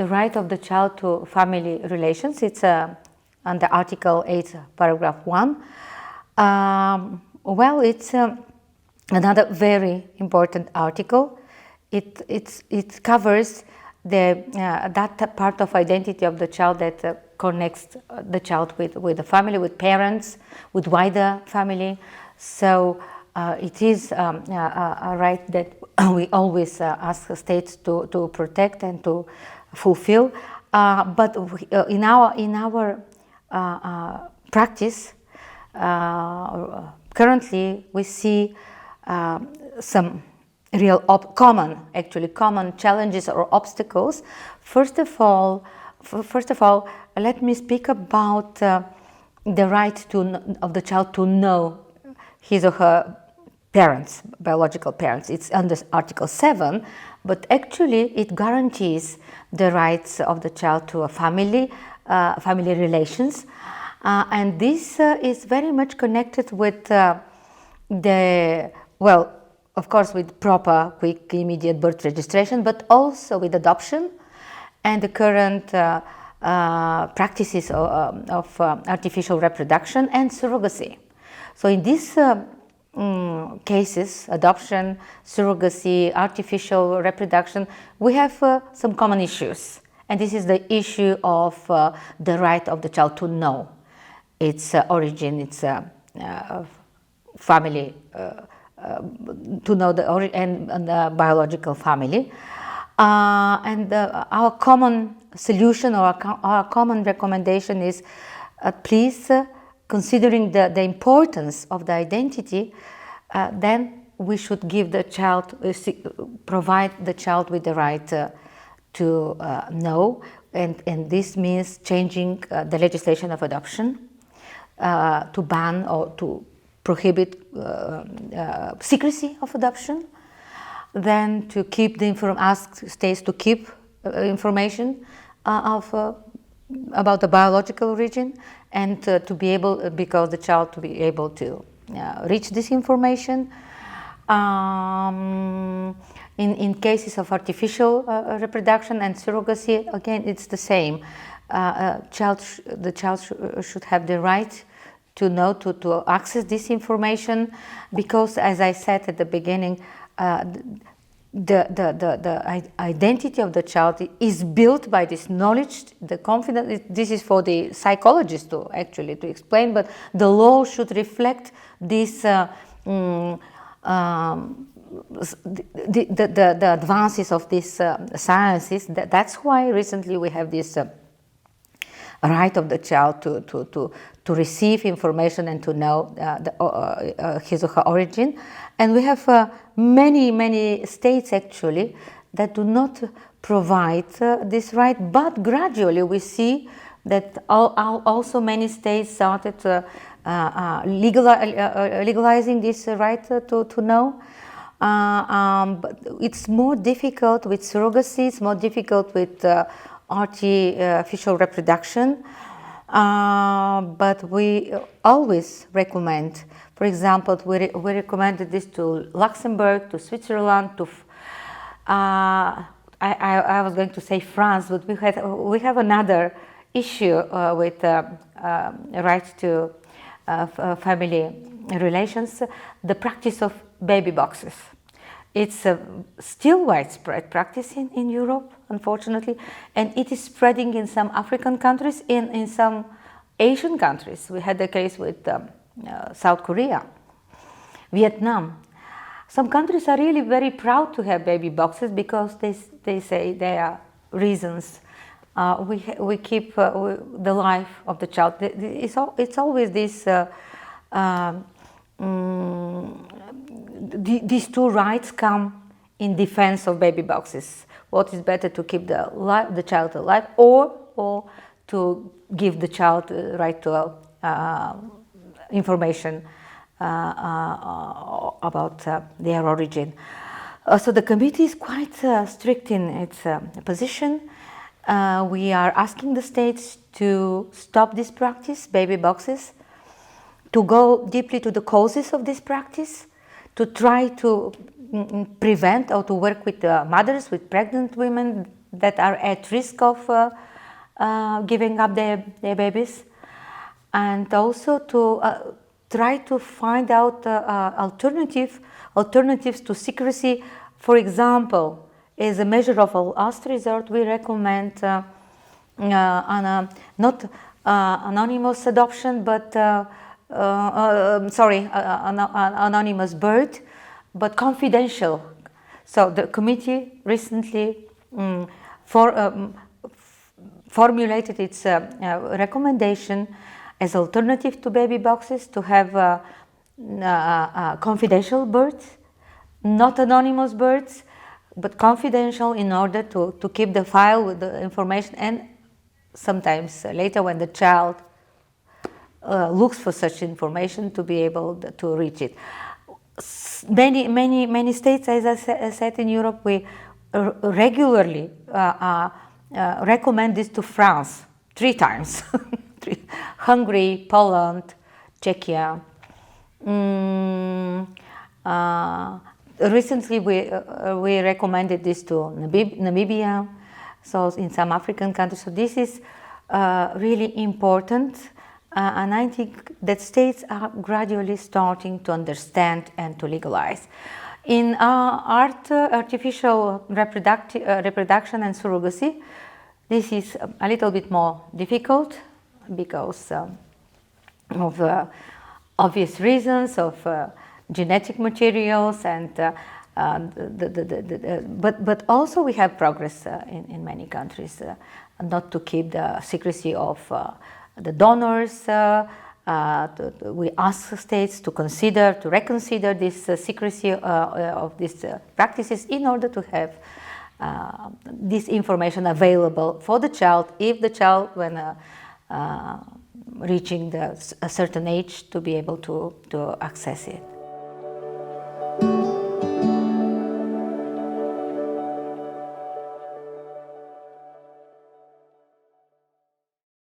the right of the child to family relations. It's under Article 8, Paragraph 1. Well, it's another very important article. It covers that part of identity of the child that connects the child with the family, with parents, with wider family. So it is a right that we always ask states to protect and to fulfill. But in our practice, currently we see some real common challenges or obstacles. First of all, let me speak about the right of the child to know his or her parents, biological parents. It's under Article 7, but actually it guarantees the rights of the child to a family relations, and this is very much connected with of course, with proper, quick, immediate birth registration, but also with adoption and the current practices of artificial reproduction and surrogacy. So in these cases, adoption, surrogacy, artificial reproduction, we have some common issues. And this is the issue of the right of the child to know its origin, its family, to know the origin and the biological family. And our common solution or our common recommendation is please, considering the importance of the identity, then we should give the child, provide the child with the right to know, and this means changing the legislation of adoption to ban or to prohibit secrecy of adoption, then to keep ask states to keep information about the biological origin, and to be able, because the child to be able to reach this information. In cases of artificial reproduction and surrogacy, again, it's the same. The child should have the right to know, to access this information, because, as I said at the beginning, the identity of the child is built by this knowledge, the confidence. This is for the psychologist to explain, but the law should reflect this the advances of these sciences. That's why recently we have this right of the child to receive information and to know his or her origin. And we have many states actually that do not provide this right, but gradually we see that also many states started legalizing this right to know. But it's more difficult with surrogacy, it's more difficult with artificial reproduction, but we always recommend, for example, we recommended this to Luxembourg, to Switzerland, to I was going to say France, but we have another issue with rights to family relations, the practice of baby boxes. It's a still widespread practice in Europe, unfortunately, and it is spreading in some African countries, in some Asian countries. We had the case with South Korea, Vietnam. Some countries are really very proud to have baby boxes because they say there are reasons. We keep the life of the child. It's always this. These two rights come in defense of baby boxes. What is better, to keep the child alive, or to give the child the right to information about their origin? So the committee is quite strict in its position. We are asking the states to stop this practice, baby boxes, to go deeply to the causes of this practice, to try to prevent or to work with mothers, with pregnant women, that are at risk of giving up their babies, and also to try to find out alternatives to secrecy. For example, as a measure of last resort, we recommend not anonymous adoption, but anonymous birth, but confidential. So the committee recently formulated its recommendation as alternative to baby boxes to have confidential births, not anonymous births, but confidential, in order to keep the file with the information, and sometimes later when the child looks for such information, to be able to reach it. Many states, as I said, in Europe, we regularly recommend this to France 3 times. Hungary, Poland, Czechia. Recently we recommended this to Namibia, so in some African countries. So this is really important, and I think that states are gradually starting to understand and to legalize. In artificial reproduction and surrogacy, this is a little bit more difficult because of obvious reasons of genetic materials, and but also we have progress in many countries, not to keep the secrecy of the donors. We ask states to reconsider this secrecy of these practices, in order to have this information available for the child, if the child, when reaching a certain age, to be able to access it.